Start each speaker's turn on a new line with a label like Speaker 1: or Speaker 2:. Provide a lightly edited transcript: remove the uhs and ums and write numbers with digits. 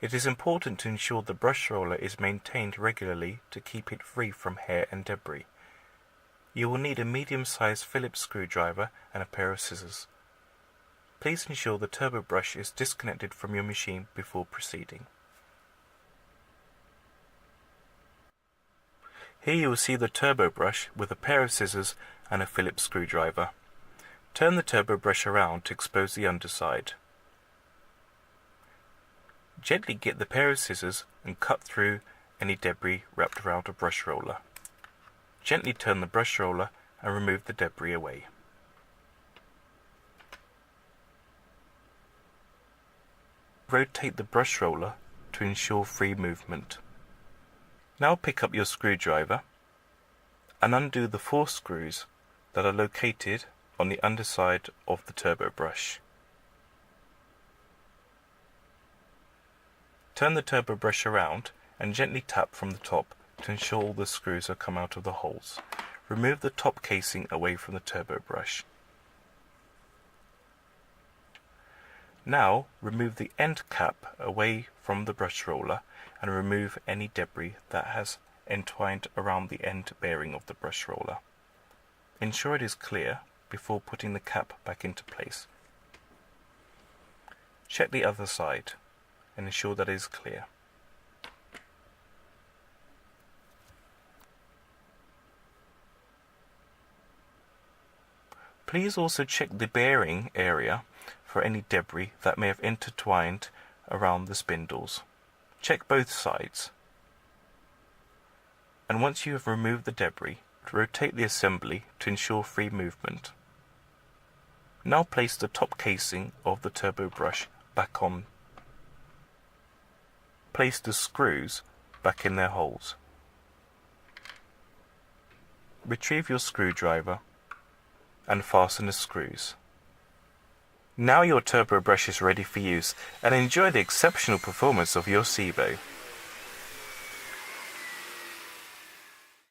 Speaker 1: It is important to ensure the brush roller is maintained regularly to keep it free from hair and debris. You will need a medium-sized Phillips screwdriver and a pair of scissors. Please ensure the turbo brush is disconnected from your machine before proceeding. Here you will see the turbo brush with a pair of scissors and a Phillips screwdriver. Turn the turbo brush around to expose the underside. Gently get the pair of scissors and cut through any debris wrapped around a brush roller. Gently turn the brush roller and remove the debris away. Rotate the brush roller to ensure free movement. Now pick up your screwdriver and undo the 4 screws that are located on the underside of the turbo brush. Turn the turbo brush around and gently tap from the top to ensure all the screws have come out of the holes. Remove the top casing away from the turbo brush. Now remove the end cap away from the brush roller and remove any debris that has entwined around the end bearing of the brush roller. Ensure it is clear before putting the cap back into place. Check the other side and ensure that it is clear. Please also check the bearing area for any debris that may have intertwined around the spindles. Check both sides. And once you have removed the debris, rotate the assembly to ensure free movement. Now place the top casing of the turbo brush back on. Place the screws back in their holes. Retrieve your screwdriver and fasten the screws. Now your turbo brush is ready for use, and enjoy the exceptional performance of your Cibo.